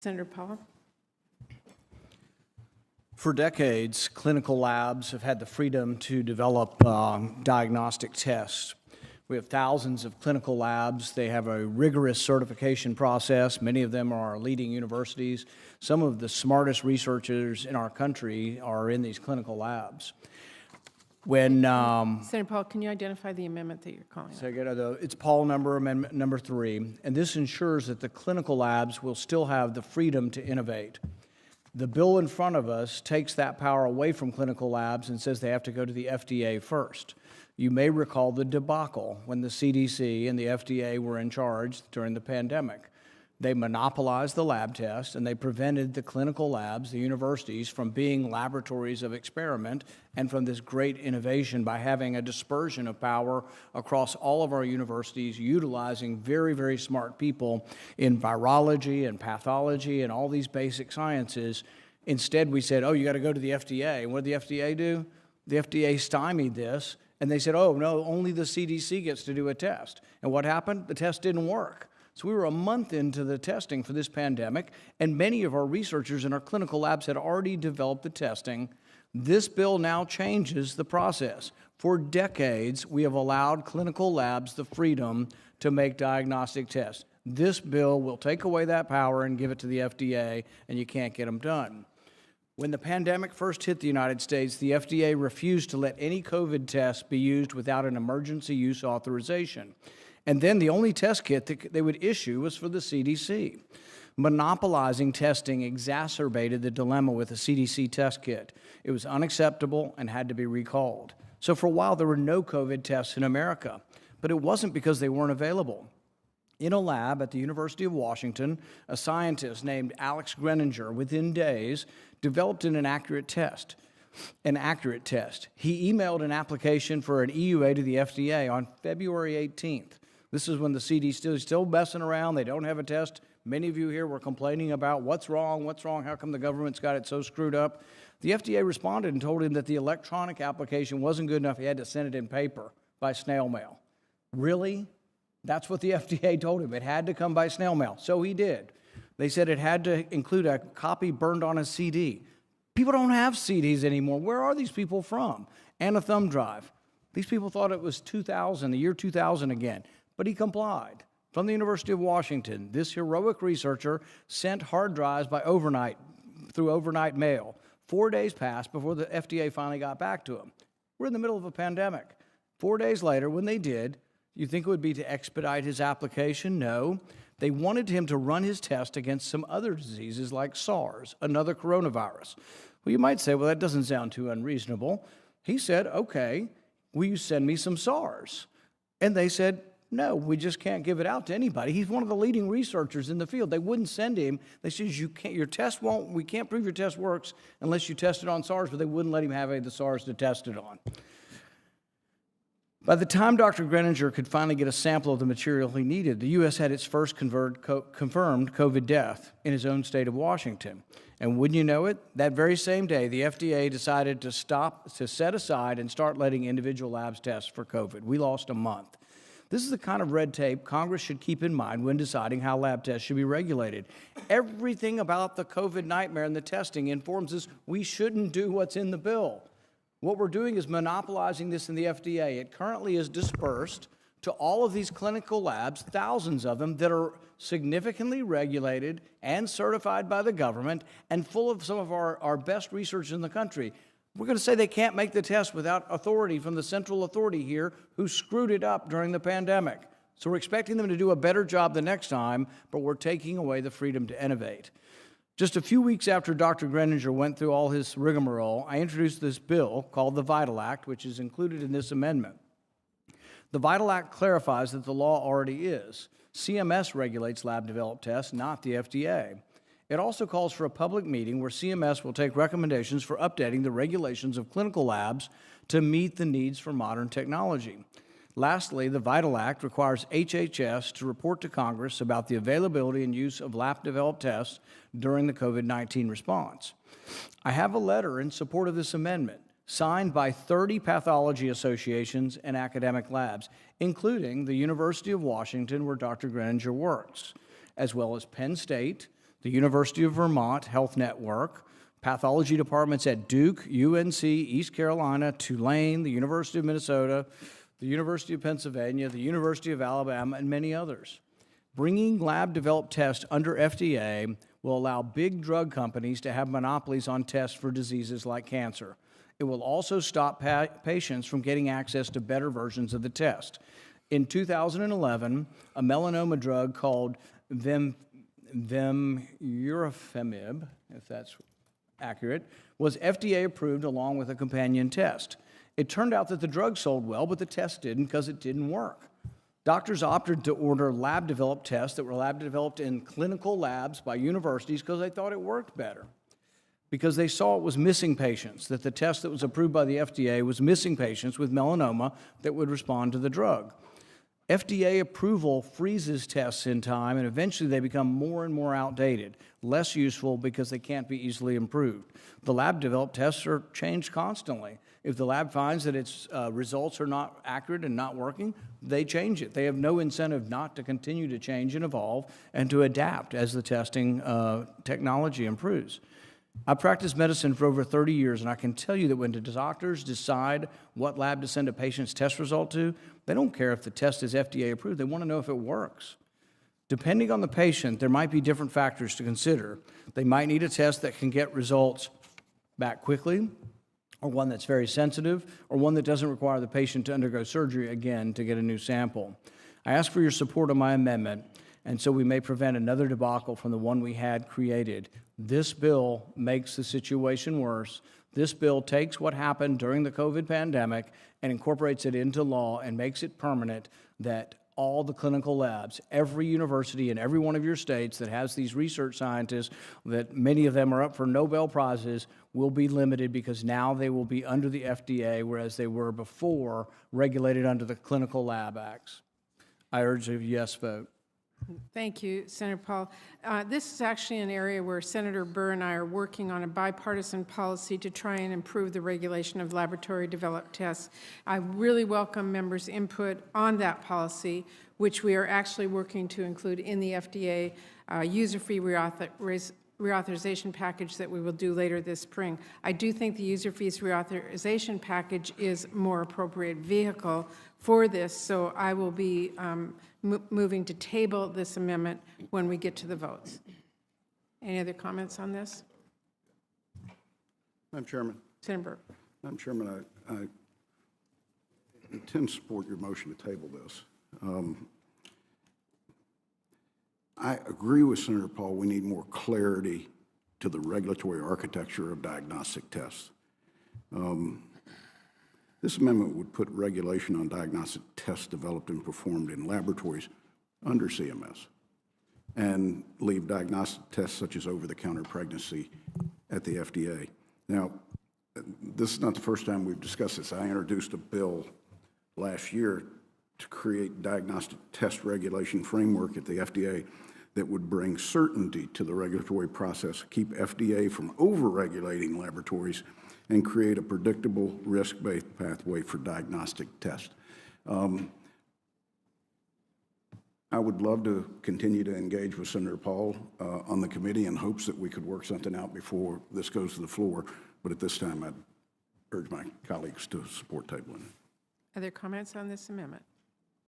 Senator Powell. For decades, clinical labs have had the freedom to develop diagnostic tests. We have thousands of clinical labs. They have a rigorous certification process. Many of them are our leading universities. Some of the smartest researchers in our country are in these clinical labs. When Senator Powell, can you identify the amendment that you're calling? It's Paul Amendment number 3, and this ensures that the clinical labs will still have the freedom to innovate. The bill in front of us takes that power away from clinical labs and says they have to go to the FDA first. You may recall the debacle when the CDC and the FDA were in charge during the pandemic. They monopolized the lab test, and they prevented the clinical labs, the universities, from being laboratories of experiment and from this great innovation by having a dispersion of power across all of our universities, utilizing very, very smart people in virology and pathology and all these basic sciences. Instead, we said, oh, you got to go to the FDA. And what did the FDA do? The FDA stymied this, and they said, oh, no, only the CDC gets to do a test. And what happened? The test didn't work. So we were a month into the testing for this pandemic, and many of our researchers in our clinical labs had already developed the testing. This bill now changes the process. For decades, we have allowed clinical labs the freedom to make diagnostic tests. This bill will take away that power and give it to the FDA, and you can't get them done. When the pandemic first hit the United States, the FDA refused to let any COVID tests be used without an emergency use authorization. And then the only test kit that they would issue was for the CDC. Monopolizing testing exacerbated the dilemma with the CDC test kit. It was unacceptable and had to be recalled. So for a while, there were no COVID tests in America, but it wasn't because they weren't available. In a lab at the University of Washington, a scientist named Alex Greninger, within days, developed an accurate test. He emailed an application for an EUA to the FDA on February 18th. This is when the CDC is still messing around. They don't have a test. Many of you here were complaining about what's wrong, how come the government's got it so screwed up. The FDA responded and told him that the electronic application wasn't good enough. He had to send it in paper by snail mail. Really? That's what the FDA told him. It had to come by snail mail. So he did. They said it had to include a copy burned on a CD. People don't have CDs anymore. Where are these people from? And a thumb drive. These people thought it was 2000, the year 2000 again. But he complied. From the University of Washington, this heroic researcher sent hard drives through overnight mail. 4 days passed before the FDA finally got back to him. We're in the middle of a pandemic. 4 days later, when they did, you think it would be to expedite his application? No. They wanted him to run his test against some other diseases like SARS, another coronavirus. Well, you might say, well, that doesn't sound too unreasonable. He said, okay, will you send me some SARS? And they said, no, we just can't give it out to anybody. He's one of the leading researchers in the field. They wouldn't send him. They said, we can't prove your test works unless you test it on SARS, but they wouldn't let him have any of the SARS to test it on. By the time Dr. Greninger could finally get a sample of the material he needed, the U.S. had its first confirmed COVID death in his own state of Washington. And wouldn't you know it, that very same day, the FDA decided to set aside and start letting individual labs test for COVID. We lost a month. This is the kind of red tape Congress should keep in mind when deciding how lab tests should be regulated. Everything about the COVID nightmare and the testing informs us we shouldn't do what's in the bill. What we're doing is monopolizing this in the FDA. It currently is dispersed to all of these clinical labs, thousands of them, that are significantly regulated and certified by the government and full of some of our best research in the country. We're going to say they can't make the test without authority from the central authority here who screwed it up during the pandemic. So we're expecting them to do a better job the next time, but we're taking away the freedom to innovate. Just a few weeks after Dr. Greninger went through all his rigmarole, I introduced this bill called the VITAL Act, which is included in this amendment. The VITAL Act clarifies that the law already is. CMS regulates lab-developed tests, not the FDA. It also calls for a public meeting where CMS will take recommendations for updating the regulations of clinical labs to meet the needs for modern technology. Lastly, the VITAL Act requires HHS to report to Congress about the availability and use of lab-developed tests during the COVID-19 response. I have a letter in support of this amendment signed by 30 pathology associations and academic labs, including the University of Washington, where Dr. Greninger works, as well as Penn State, the University of Vermont Health Network, pathology departments at Duke, UNC, East Carolina, Tulane, the University of Minnesota, the University of Pennsylvania, the University of Alabama, and many others. Bringing lab-developed tests under FDA will allow big drug companies to have monopolies on tests for diseases like cancer. It will also stop patients from getting access to better versions of the test. In 2011, a melanoma drug called vemurafenib, if that's accurate, was FDA approved along with a companion test. It turned out that the drug sold well, but the test didn't because it didn't work. Doctors opted to order lab-developed tests that were lab-developed in clinical labs by universities because they thought it worked better, because they saw it was missing patients, that the test that was approved by the FDA was missing patients with melanoma that would respond to the drug. FDA approval freezes tests in time, and eventually they become more and more outdated, less useful because they can't be easily improved. The lab-developed tests are changed constantly. If the lab finds that its results are not accurate and not working, they change it. They have no incentive not to continue to change and evolve and to adapt as the testing technology improves. I've practiced medicine for over 30 years, and I can tell you that when the doctors decide what lab to send a patient's test result to, they don't care if the test is FDA approved. They want to know if it works. Depending on the patient, there might be different factors to consider. They might need a test that can get results back quickly, or one that's very sensitive, or one that doesn't require the patient to undergo surgery again to get a new sample. I ask for your support on my amendment, and so we may prevent another debacle from the one we had created. This bill makes the situation worse. This bill takes what happened during the COVID pandemic and incorporates it into law and makes it permanent that all the clinical labs, every university in every one of your states that has these research scientists, that many of them are up for Nobel Prizes, will be limited because now they will be under the FDA, whereas they were before regulated under the Clinical Lab Acts. I urge a yes vote. Thank you, Senator Paul. This is actually an area where Senator Burr and I are working on a bipartisan policy to try and improve the regulation of laboratory-developed tests. I really welcome members' input on that policy, which we are actually working to include in the FDA user-fee reauthorization package that we will do later this spring. I do think the user fees reauthorization package is a more appropriate vehicle for this, so I will be moving to table this amendment when we get to the votes. Any other comments on this? Madam Chairman. Senator Burke. Madam Chairman, I intend to support your motion to table this. I agree with Senator Paul, we need more clarity to the regulatory architecture of diagnostic tests. This amendment would put regulation on diagnostic tests developed and performed in laboratories under CMS and leave diagnostic tests such as over-the-counter pregnancy at the FDA. Now, this is not the first time we've discussed this. I introduced a bill last year to create diagnostic test regulation framework at the FDA that would bring certainty to the regulatory process, keep FDA from over-regulating laboratories, and create a predictable risk-based pathway for diagnostic tests. I would love to continue to engage with Senator Paul on the committee in hopes that we could work something out before this goes to the floor, but at this time I'd urge my colleagues to support tabling it. Other comments on this amendment?